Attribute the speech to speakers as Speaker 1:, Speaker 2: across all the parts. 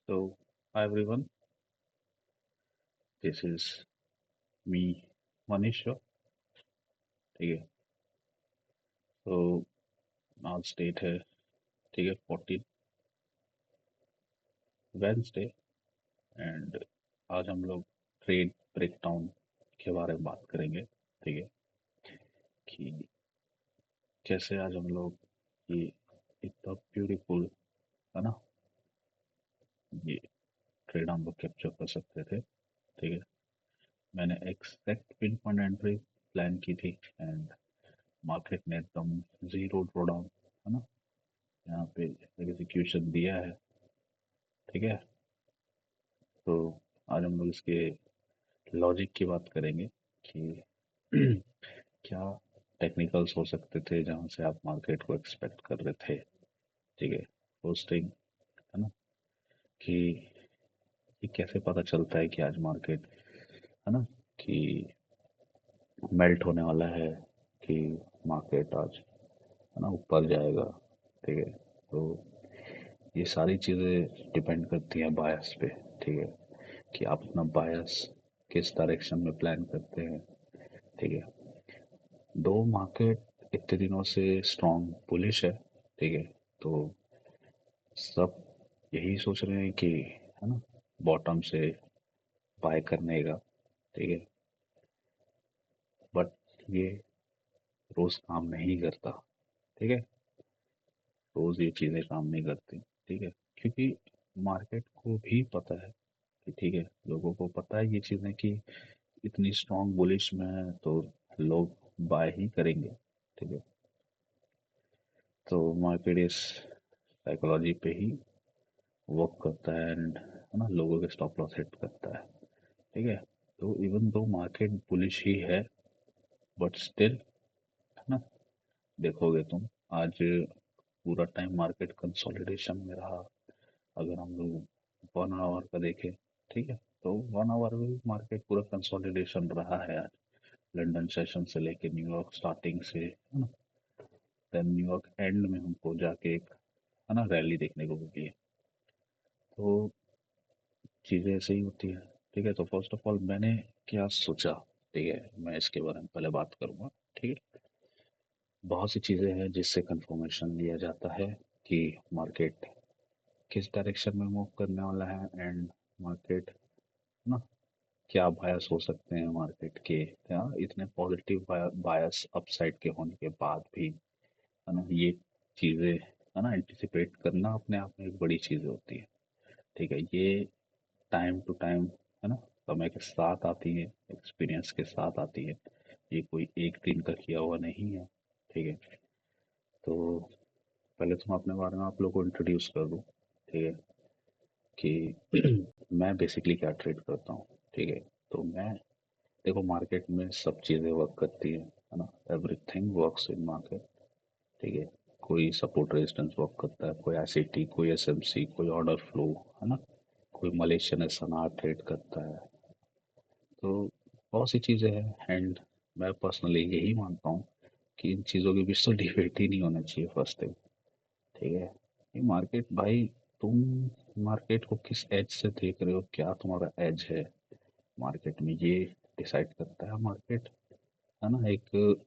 Speaker 1: So, hi everyone, this is me, Manisha. ठीक है। तो आज डेट है, ठीक है, 14 वेंसडे। एंड आज हम लोग ट्रेड ब्रेकडाउन के बारे में बात करेंगे। ठीक है कि कैसे आज हम लोग ये इतना ब्यूटीफुल, है ना, ये ट्रेड हम लोग कैप्चर कर सकते थे। ठीक है। मैंने exact pin point entry plan की थी एंड मार्केट ने एकदम जीरो ड्रॉडाउन, है ना, यहाँ पे एग्जीक्यूशन दिया है। ठीक है। तो आज हम लोग इसके लॉजिक की बात करेंगे कि क्या टेक्निकल्स हो सकते थे जहां से आप मार्केट को एक्सपेक्ट कर रहे थे। ठीक है। फर्स्ट थिंग, है ना, कि ये कैसे पता चलता है कि आज मार्केट, है ना, कि मेल्ट होने वाला है, कि मार्केट आज, है ना, ऊपर जाएगा। ठीक है। तो ये सारी चीज़ें डिपेंड करती हैं बायस पे। ठीक है, कि आप अपना बायस किस डायरेक्शन में प्लान करते हैं। ठीक है। दो मार्केट इतने दिनों से स्ट्रॉन्ग बुलिश है। ठीक है। तो सब यही सोच रहे हैं कि, है ना, बॉटम से बाय करने का। ठीक है। बट ये रोज काम नहीं करता। ठीक है। रोज ये चीजें काम नहीं करती। ठीक है। क्योंकि मार्केट को भी पता है कि, ठीक है, लोगों को पता है ये चीजें कि इतनी स्ट्रॉन्ग बुलिश में है तो लोग बाय ही करेंगे। ठीक है। तो मार्केट इस साइकोलॉजी पे ही वर्क करता है एंड, है ना, लोगों के स्टॉप लॉस हिट करता है। ठीक है। तो इवन दो मार्केट बुलिश ही है, बट स्टिल, है ना, देखोगे तुम, आज पूरा टाइम मार्केट कंसोलिडेशन में रहा। अगर हम लोग 1 आवर का देखें, ठीक है, तो 1 आवर में भी मार्केट पूरा कंसोलिडेशन रहा है आज। लंदन सेशन से लेके न्यूयॉर्क स्टार्टिंग से, है ना, देन न्यूयॉर्क एंड में हमको जाके एक, है ना, रैली देखने को मिली है। तो चीज़ें ऐसे ही होती है। ठीक है। तो फर्स्ट ऑफ ऑल मैंने क्या सोचा, ठीक है, मैं इसके बारे में पहले बात करूंगा। ठीक है। बहुत सी चीज़ें हैं जिससे कंफर्मेशन लिया जाता है कि मार्केट किस डायरेक्शन में मूव करने वाला है एंड मार्केट, ना, क्या बायस हो सकते हैं मार्केट के, क्या इतने पॉजिटिव बायस अपसाइड के होने के बाद भी, है ना, ये चीज़ें, है ना, एंटिसिपेट करना अपने आप में एक बड़ी चीज़ होती है। ठीक है। ये टाइम टू टाइम, है ना, समय के साथ आती है, एक्सपीरियंस के साथ आती है। ये कोई एक दिन का किया हुआ नहीं है। ठीक है। तो पहले तो मैं अपने बारे में आप लोगों को इंट्रोड्यूस कर दूं। ठीक है। कि मैं बेसिकली क्या ट्रेड करता हूँ। ठीक है। तो मैं, देखो, मार्केट में सब चीज़ें वर्क करती है ना, एवरीथिंग वर्क्स इन मार्केट। ठीक है। कोई सपोर्ट रेजिस्टेंस वर्क करता है, कोई एसईटी, कोई एसएमसी, कोई ऑर्डर फ्लो, है ना, कोई मलेशियन एसएनआर ट्रेड करता है। तो बहुत सी चीज़ें हैं एंड मैं पर्सनली यही मानता हूँ कि इन चीज़ों के बीच तो डिबेट ही नहीं होना चाहिए, फर्स्ट थिंग। ठीक है। ये मार्केट भाई, तुम मार्केट को किस एज से देख रहे हो, क्या तुम्हारा एज है मार्केट में, ये डिसाइड करता है मार्केट। है ना, एक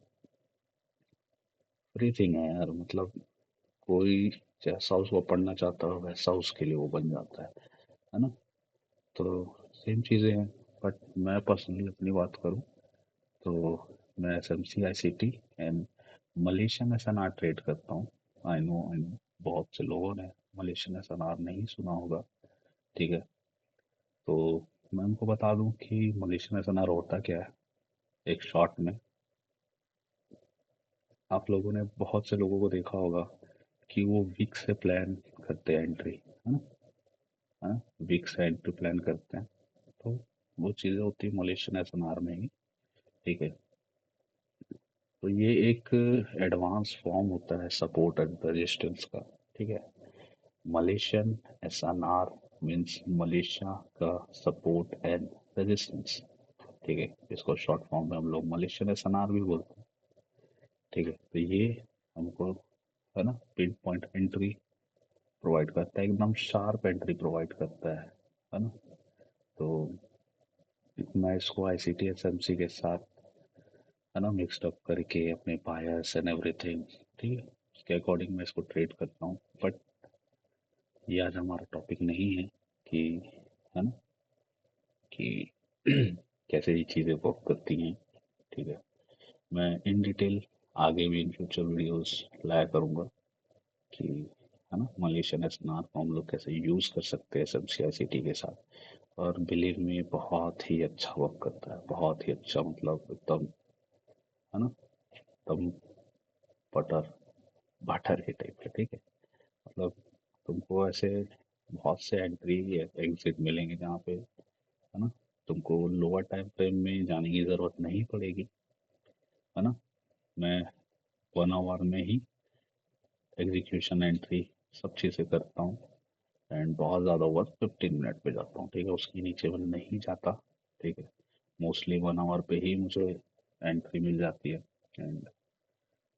Speaker 1: फ्री थिंग है यार, मतलब कोई जैसा उसको पढ़ना चाहता हो वैसा उसके लिए वो बन जाता है ना। तो सेम चीज़ें हैं। बट मैं पर्सनली अपनी बात करूँ तो मैं S M C, I C T and Malaysian S N R trade करता हूँ। आई नो बहुत से लोगों ने मलेशियन एस एन आर नहीं सुना होगा। ठीक है। तो मैं उनको बता दूं कि मलेशियन एस एन आर होता क्या है एक शॉर्ट में। आप लोगों ने बहुत से लोगों को देखा होगा कि वो वीक से प्लान करते हैं एंट्री, है ना, है ना, वीक से एंट्री प्लान करते हैं। तो वो चीज़ें होती है मलेशियन एस एन आर में ही। ठीक है। तो ये एक एडवांस फॉर्म होता है सपोर्ट एंड रेजिस्टेंस का। ठीक है। Malaysian S N R means Malaysia का सपोर्ट एंड रेजिस्टेंस। ठीक है। इसको शॉर्ट फॉर्म में हम लोग मलेशियन एस एन आर भी बोलते हैं। ठीक है। तो ये हमको, है ना, पिन पॉइंट एंट्री प्रोवाइड करता है, एकदम शार्प एंट्री प्रोवाइड करता है ना। तो मैं इसको आईसीटी एसएमसी के साथ, है ना, मिक्सड अप करके अपने बायर्स एंड एवरीथिंग, ठीक है, उसके अकॉर्डिंग मैं इसको ट्रेड करता हूँ। बट ये आज हमारा टॉपिक नहीं है कि, है ना, कि कैसे ये चीज़ें वर्क करती हैं, ठीक है। मैं इन डिटेल आगे भी इन फ्यूचर वीडियोस लाया करूँगा कि, है ना, मलेशियन एसनार को हम लोग कैसे यूज़ कर सकते हैं एसएमसीआईसीटी के साथ। और बिलीव में बहुत ही अच्छा वर्क करता है, बहुत ही अच्छा, मतलब एकदम, है ना, एकदम बटर बटर के टाइप के, ठीक है। मतलब तुमको ऐसे बहुत से एंट्री एग्जिट मिलेंगे जहाँ पे, है ना, तुमको लोअर टाइम फ्रेम में जाने की ज़रूरत नहीं पड़ेगी, है ना। मैं 1 आवर में ही एग्जीक्यूशन एंट्री सब चीज़ें करता हूँ। एंड बहुत ज़्यादा वर्क 15 मिनट पे जाता हूँ, ठीक है, उसके नीचे मैं नहीं जाता, ठीक है। मोस्टली 1 आवर पे ही मुझे एंट्री मिल जाती है। एंड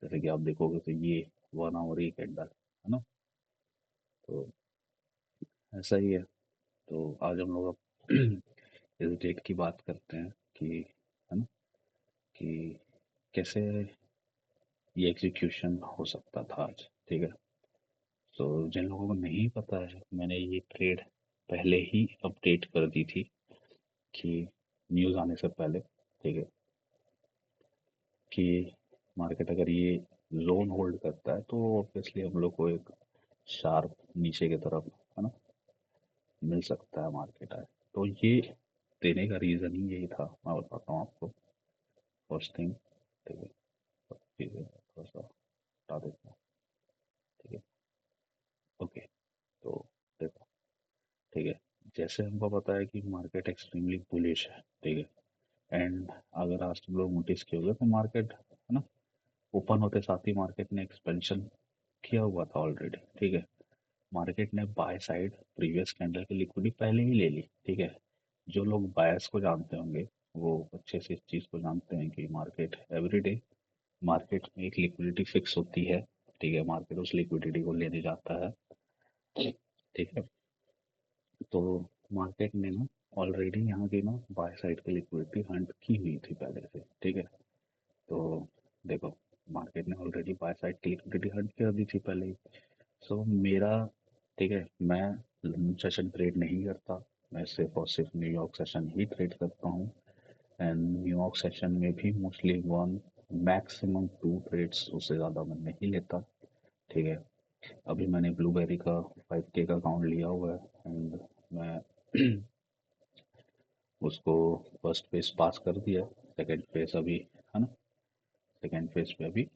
Speaker 1: जैसे कि आप देखोगे तो ये 1 आवर ही कैंडल है ना। तो ऐसा ही है। तो आज हम लोग अब इस डेट की बात करते हैं कि, है ना, कि कैसे ये एग्जीक्यूशन हो सकता था आज, ठीक है। तो जिन लोगों को नहीं पता है, मैंने ये ट्रेड पहले ही अपडेट कर दी थी कि न्यूज़ आने से पहले, ठीक है, कि मार्केट अगर ये जोन होल्ड करता है तो ऑब्वियसली हम लोग को एक शार्प नीचे की तरफ, है ना, मिल सकता है मार्केट है। तो ये देने का रीज़न ही यही था, मैं बताता हूँ आपको। फर्स्ट थिंग, ठीक है, सब चीज़ें थोड़ा सा हटा देता हूँ, ठीक है। ओके। तो देखो, ठीक है, जैसे हमको पता है कि मार्केट एक्सट्रीमली बुलिश है, ठीक है। एंड अगर आज तुम लोग नोटिस किए होगे तो मार्केट, है ना, ओपन होते साथ ही मार्केट ने एक्सपेंशन किया हुआ था ऑलरेडी, ठीक है। मार्केट ने बाय साइड प्रीवियस कैंडल की लिक्विडिटी पहले ही ले ली, ठीक है। जो लोग बायर्स को जानते होंगे वो अच्छे से इस चीज़ को जानते हैं कि मार्केट एवरीडे, मार्केट में एक लिक्विडिटी फिक्स होती है, ठीक है। मार्केट उस लिक्विडिटी को लेने जाता है, ठीक है। तो मार्केट ने ना ऑलरेडी यहाँ की ना बाय साइड की लिक्विडिटी हंट की हुई थी पहले से, ठीक है। तो देखो, मार्केट ने ऑलरेडी बाय साइड की लिक्विडिटी हंट कर दी थी पहले ही। सो मेरा, ठीक है, मैं लंदन सेशन ट्रेड नहीं करता, मैं सिर्फ और सिर्फ न्यूयॉर्क सेशन ही ट्रेड करता हूँ। एंड न्यूयॉर्क सेशन में भी मोस्टली 1 मैक्सिमम 2 ट्रेड्स, उससे ज़्यादा मैं नहीं लेता, ठीक है। अभी मैंने ब्लूबेरी का 5K का अकाउंट लिया हुआ है। एंड मैं उसको फर्स्ट फेज पास कर दिया, सेकंड फेज अभी, है ना, सेकंड फेज पे अभी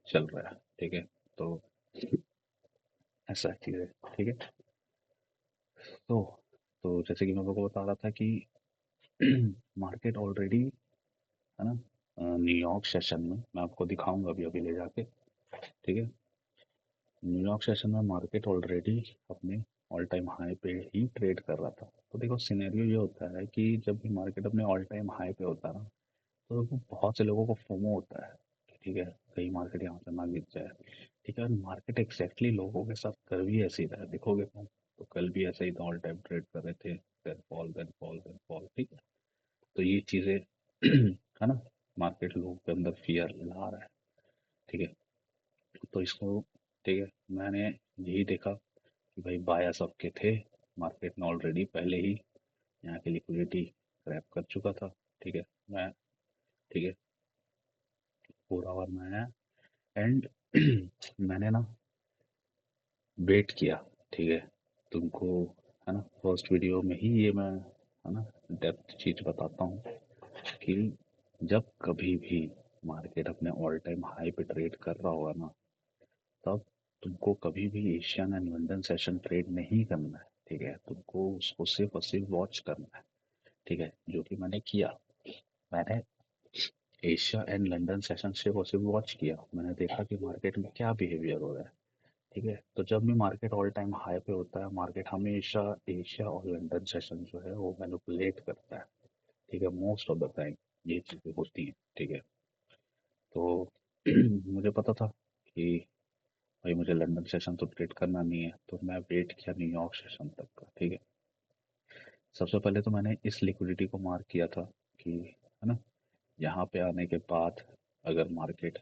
Speaker 1: चल रहा है, ठीक है। तो ऐसा चीज़ है, ठीक है। तो तो जैसे कि मैं आपको बता रहा था कि मार्केट ऑलरेडी, है ना, न्यूयॉर्क सेशन में मैं आपको दिखाऊंगा अभी अभी ले जाके, ठीक है। न्यूयॉर्क सेशन में मार्केट ऑलरेडी अपने ऑल टाइम हाई पे ही ट्रेड कर रहा था। तो देखो, सिनेरियो ये होता है कि जब भी मार्केट अपने ऑल टाइम हाई पे होता है ना, तो देखो बहुत से लोगों को फोमो होता है कि, ठीक है, कहीं मार्केट यहाँ से ना गिर जाए, ठीक है। और मार्केट एग्जैक्टली लोगों के साथ कर भी ऐसे ही रहा है, देखोगे तुम तो कल भी ऐसे ही था, ऑल टाइम ट्रेड कर रहे थे, then fall then fall then fall, ठीक है। तो ये चीज़ें है ना, मार्केट लोगों के अंदर फियर ला रहा है, ठीक है। तो इसको, ठीक है, मैंने यही देखा कि भाई बाया सबके थे, मार्केट ने ऑलरेडी पहले ही यहाँ की लिक्विडिटी क्रैप कर चुका था, ठीक है। मैं, ठीक है, 4 आवर में आया। एंड मैंने ना वेट किया, ठीक है। तुमको, है ना, फर्स्ट वीडियो में ही ये मैं, है ना, डेप्थ चीज बताता हूँ कि जब कभी भी मार्केट अपने ऑल टाइम हाई पे ट्रेड कर रहा होगा ना, तब तुमको कभी भी Asian and London session trade नहीं करना है, ठीक है। तुमको उसको सिर्फ और सिर्फ वॉच करना है, ठीक है, जो कि मैंने किया। मैंने एशिया एंड लंदन सेशन सिर्फ और सिर्फ वॉच किया, मैंने देखा कि मार्केट में क्या बिहेवियर हो रहा है, ठीक है। तो जब भी मार्केट ऑल टाइम हाई पे होता है, मार्केट हमेशा एशिया और लंदन सेशन जो है वो मैनिपुलेट करता है, ठीक है, मोस्ट ऑफ द टाइम ये चीज़ें होती हैं, ठीक है। तो मुझे पता था कि भाई मुझे लंदन सेशन तो ट्रेड करना नहीं है, तो मैं वेट किया न्यूयॉर्क सेशन तक का। ठीक है, सबसे पहले तो मैंने इस लिक्विडिटी को मार्क किया था कि, है ना, यहाँ पे आने के बाद अगर मार्केट,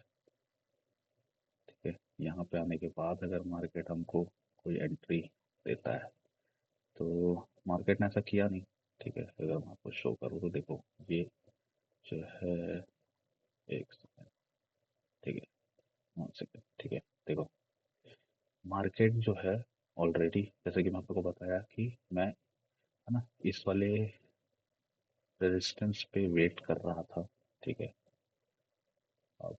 Speaker 1: ठीक है, यहाँ पे आने के बाद अगर मार्केट हमको कोई एंट्री देता है, तो मार्केट ने ऐसा किया नहीं। ठीक है, अगर मैं आपको शो करूँ तो देखो, ये जो है, एक सेकंड, ठीक है, 1 सेकंड, ठीक है, देखो, मार्केट जो है ऑलरेडी, जैसे कि मैं आपको बताया कि मैं, है ना, इस वाले रेजिस्टेंस पे वेट कर रहा था। ठीक है, अब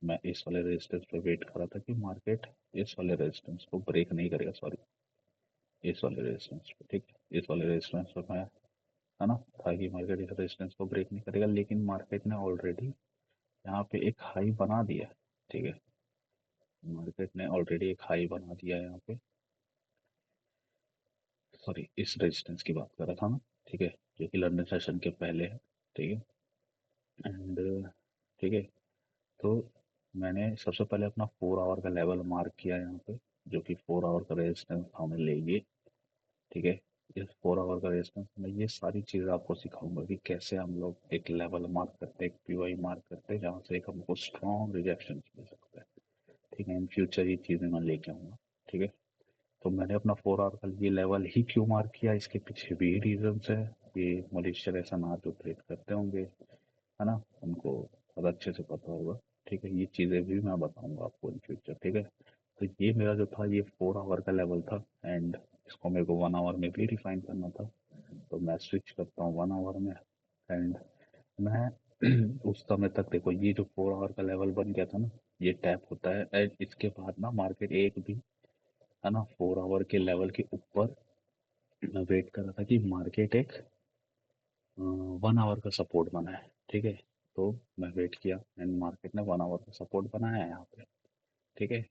Speaker 1: मैं इस वाले रेजिस्टेंस पे वेट कर रहा था कि मार्केट इस वाले रेजिस्टेंस को ब्रेक नहीं करेगा, सॉरी, इस वाले रेजिस्टेंस पे। ठीक है, इस वाले रेजिस्टेंस पे मैं, है ना, था कि मार्केट इस रेजिस्टेंस को ब्रेक नहीं करेगा, लेकिन मार्केट ने ऑलरेडी यहाँ पे एक हाई बना दिया है। ठीक है, मार्केट ने ऑलरेडी एक हाई बना दिया है यहाँ पे, सॉरी, इस रेजिस्टेंस की बात कर रहा था ना। ठीक है, जो कि लंदन सेशन के पहले है। ठीक है, एंड, ठीक है, तो मैंने सबसे पहले अपना 4 आवर का लेवल मार्क किया यहाँ पे, जो कि 4 आवर का रेजिस्टेंस हमें लेंगे। ठीक है, इस 4 आवर का रेजिस्टेंस में ये सारी चीज़ें आपको सिखाऊंगा कि कैसे हम लोग एक लेवल मार्क करते हैं, एक पीओआई मार्क करते हैं, जहाँ से एक हमको स्ट्रॉन्ग रिजेक्शन मिल सकता है। ठीक है, इन फ्यूचर ये चीज़ें मैं लेके आऊँगा। ठीक है, तो मैंने अपना 4 आवर का ये लेवल ही क्यों मार्क किया, इसके पीछे भी रीजंस है। ये मलेशिया ऐसा ना जो ट्रेड करते होंगे, है ना, उनको बहुत अच्छे से पता होगा। ठीक है, ये चीज़ें भी मैं बताऊंगा आपको इन फ्यूचर। ठीक है, तो ये मेरा जो था, ये 4 आवर का लेवल था, एंड इसको मेरे को 1 आवर में भी रिफाइन करना था। तो मैं स्विच करता हूँ 1 आवर में, एंड मैं उस समय तक, देखो, ये जो 4 आवर का लेवल बन गया था ना, ये टैप होता है, एंड इसके बाद ना मार्केट एक भी, है ना, 4 आवर के लेवल के ऊपर मैं वेट कर रहा था कि मार्केट एक 1 आवर का सपोर्ट बनाए। ठीक है, तो मैं वेट किया, एंड मार्केट ने 1 आवर का सपोर्ट बनाया है यहाँ पे। ठीक है,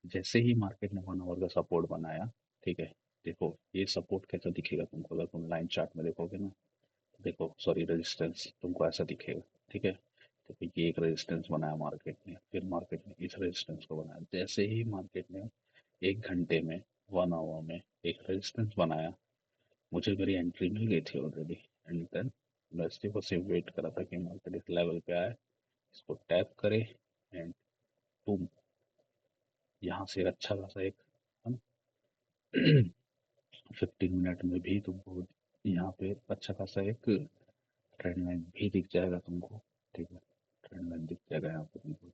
Speaker 1: जैसे ही मार्केट ने 1 आवर का सपोर्ट बनाया, ठीक है, देखो ये सपोर्ट कैसा दिखेगा तुमको, अगर तुम लाइन चार्ट में देखोगे ना, देखो, सॉरी, रेजिस्टेंस तुमको ऐसा दिखेगा। ठीक है, तो फिर ये एक रेजिस्टेंस बनाया मार्केट ने, फिर मार्केट ने इस रेजिस्टेंस को बनाया, जैसे ही मार्केट ने 1 घंटे में, 1 आवर में एक रेजिस्टेंस बनाया, मुझे मेरी एंट्री मिल गई थी ऑलरेडी। एंड देन मैं इसी को सिर्फ वेट कर रहा था कि मार्केट इस लेवल पे आए, इसको टैप करे, एंड बूम, यहाँ से अच्छा खासा एक, है ना, 15 मिनट में भी तुमको यहाँ पे अच्छा खासा एक ट्रेंड लाइन भी दिख जाएगा तुमको। ठीक है, ट्रेंड लाइन दिख जाएगा यहाँ पे तुमको,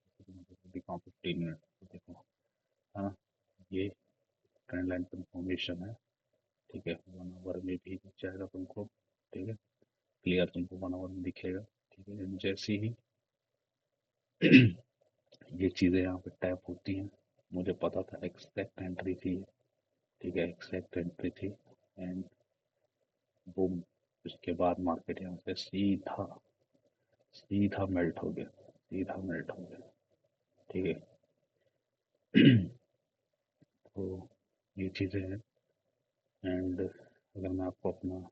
Speaker 1: दिखाऊँ 15 मिनट, देखो, है ना, ये ट्रेंड लाइन कंफर्मेशन है। ठीक है, 1 आवर में भी दिख जाएगा तुमको। ठीक है, क्लियर तुमको 1 आवर में दिखेगा। ठीक है, जैसे ही ये चीज़ें यहाँ पे टैप होती हैं, मुझे पता था एक्सैक्ट एंट्री थी। ठीक है, एक्सैक्ट एंट्री थी, एंड बूम, उसके बाद मार्केट यहाँ से सीधा सीधा मेल्ट हो गया, सीधा मेल्ट हो गया। ठीक है, तो ये चीज़ें हैं। एंड अगर मैं आपको अपना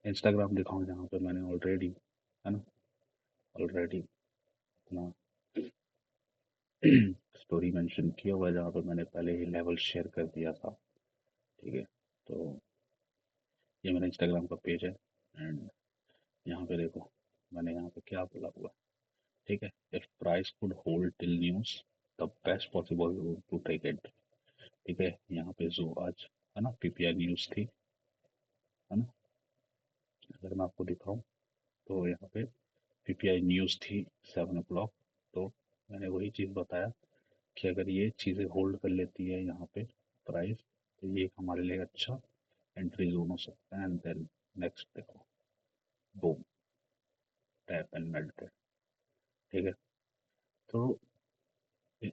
Speaker 1: इंस्टाग्राम दिखाऊं, जहाँ पे मैंने ऑलरेडी, है ना, ऑलरेडी अपना स्टोरी मेंशन किया हुआ है, जहाँ पे मैंने पहले ही लेवल शेयर कर दिया था। ठीक है, तो ये मेरा इंस्टाग्राम का पेज है, एंड यहाँ पे देखो, मैंने यहाँ पे क्या बोला हुआ है। ठीक है, if price could hold till news, the best possible route to take it. ठीक है, यहाँ पे जो आज, है ना, पीपीआई न्यूज थी, है ना, अगर मैं आपको दिखाऊं, तो यहाँ पे पीपीआई न्यूज थी 7 o'clock। तो मैंने वही चीज़ बताया कि अगर ये चीज़ें होल्ड कर लेती है यहाँ पे प्राइस, तो ये एक हमारे लिए अच्छा एंट्री जोन हो सकता है। एंड देन नेक्स्ट देखो, बूम, टैप एंड मेल्टेड। ठीक है, तो ये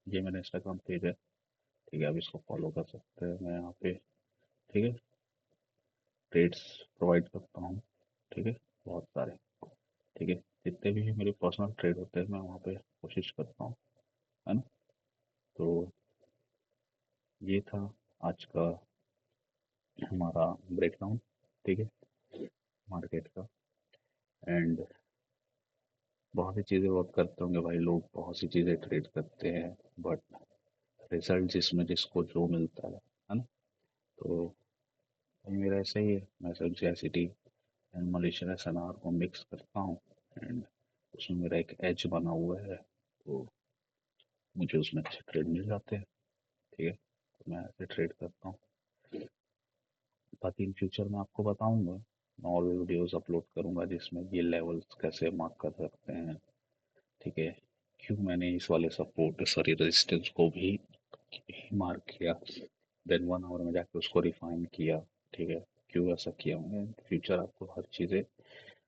Speaker 1: ये मेरा इंस्टाग्राम पेज है। ठीक है, आप इसको फॉलो कर सकते हैं, मैं यहाँ पे, ठीक है, ट्रेड्स प्रोवाइड करता हूँ। ठीक है, बहुत सारे। ठीक है, जितने भी मेरे पर्सनल ट्रेड होते हैं, मैं वहाँ पे कोशिश करता हूँ, है ना। तो ये था आज का हमारा ब्रेकडाउन, ठीक है, मार्केट का। एंड बहुत सी चीज़ें वर्क करते होंगे भाई, लोग बहुत सी चीज़ें ट्रेड करते हैं, बट रिजल्ट जिसमें जिसको जो मिलता है ना। तो भाई मेरा ऐसा ही है, मैं सब्जेसिटी एंड मलेशियन एसएनआर को मिक्स करता हूँ, एंड उसमें मेरा एक एज बना हुआ है, तो मुझे उसमें अच्छे ट्रेड मिल जाते हैं। ठीक है, तो मैं ऐसे ट्रेड करता हूँ। बाकी इन फ्यूचर में आपको बताऊंगा, मैं और वीडियोस अपलोड करूंगा जिसमें ये लेवल्स कैसे मार्क कर सकते हैं। ठीक है, क्यों मैंने इस वाले सपोर्ट सॉरी रेजिस्टेंस को भी मार्क किया, देन 1 आवर में जाके उसको रिफाइन किया। ठीक है, क्यों ऐसा किया, मैं फ्यूचर आपको हर चीज़ें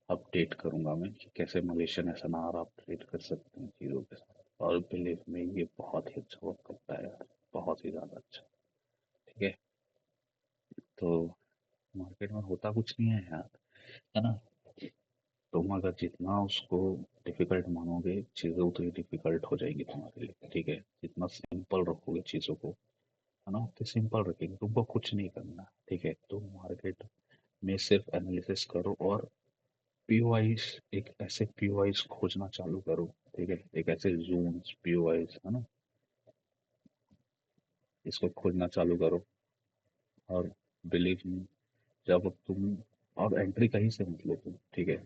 Speaker 1: अपडेट करूंगा मैं कि कैसे मलेशियन एसएनआर आप ट्रेड कर सकते हैं चीज़ों के साथ। और बिलीव में ये बहुत ही अच्छा वर्क करता है यार, बहुत ही ज़्यादा अच्छा। ठीक है, तो मार्केट में होता कुछ नहीं है यार, है ना। तुम अगर जितना उसको डिफिकल्ट मानोगे, चीज़ें उतनी डिफिकल्ट हो जाएगी तुम्हारे लिए। ठीक है, जितना सिंपल रखोगे चीज़ों को, है ना, उतनी सिंपल रखेंगे, तुमको कुछ नहीं करना। ठीक है, तुम मार्केट में सिर्फ एनालिसिस करो और पीओआईस, एक ऐसे पीओआईस खोजना चालू करो। ठीक है, एक ऐसे जोन्स पीओआईस, है ना, इसको खोजना चालू करो। और बिलीव मी, जब तुम, और एंट्री कहीं से मत लो तुम। ठीक है,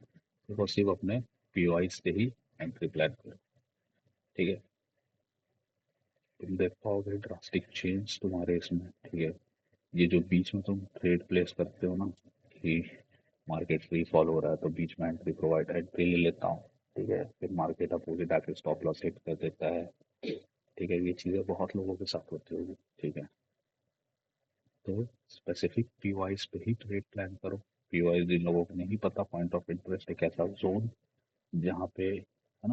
Speaker 1: सिर्फ अपने पीओआईस से ही एंट्री प्लान करो। ठीक है, तुम देख पाओगे ड्रास्टिक चेंज तुम्हारे इसमें। ठीक है, ये जो बीच में तुम ट्रेड प्लेस करते हो ना, कि मार्केट फ्री फॉल हो रहा है तो बीच में एंट्री प्रोवाइड, एंट्री ले लेता हूँ। ठीक है, फिर मार्केट अपोजिट आके स्टॉप लॉस हिट कर देता है। ठीक है, ये चीज़ें बहुत लोगों के साथ होती होगी। ठीक है, तो स्पेसिफिक पीवाइज पे ही ट्रेड प्लान करो। पीवाइज जिन लोगों को नहीं पता, पॉइंट ऑफ इंटरेस्ट एक ऐसा जोन जहाँ पे, है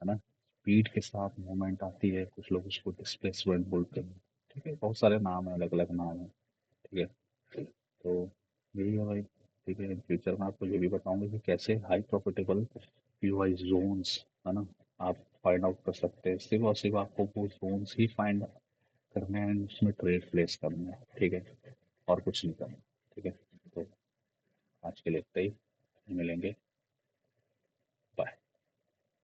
Speaker 1: ना, स्पीड के साथ मूवमेंट आती है, कुछ लोग उसको डिस्प्लेसमेंट बोलते हैं। ठीक है, बहुत सारे नाम है, अलग अलग नाम है। ठीक है, तो यही है भाई। ठीक है, इन फ्यूचर में आपको ये भी बताऊंगा कि कैसे हाई प्रॉफिटेबल पीवाइज जोन्स, है ना, आप फाइंड आउट कर सकते हैं। सिर्फ और सिर्फ आपको वो जोन्स ही फाइंड करने हैं, उसमें ट्रेड प्लेस करना है। ठीक है, और कुछ नहीं करना। ठीक है, तो आज के लिए इतना ही, मिलेंगे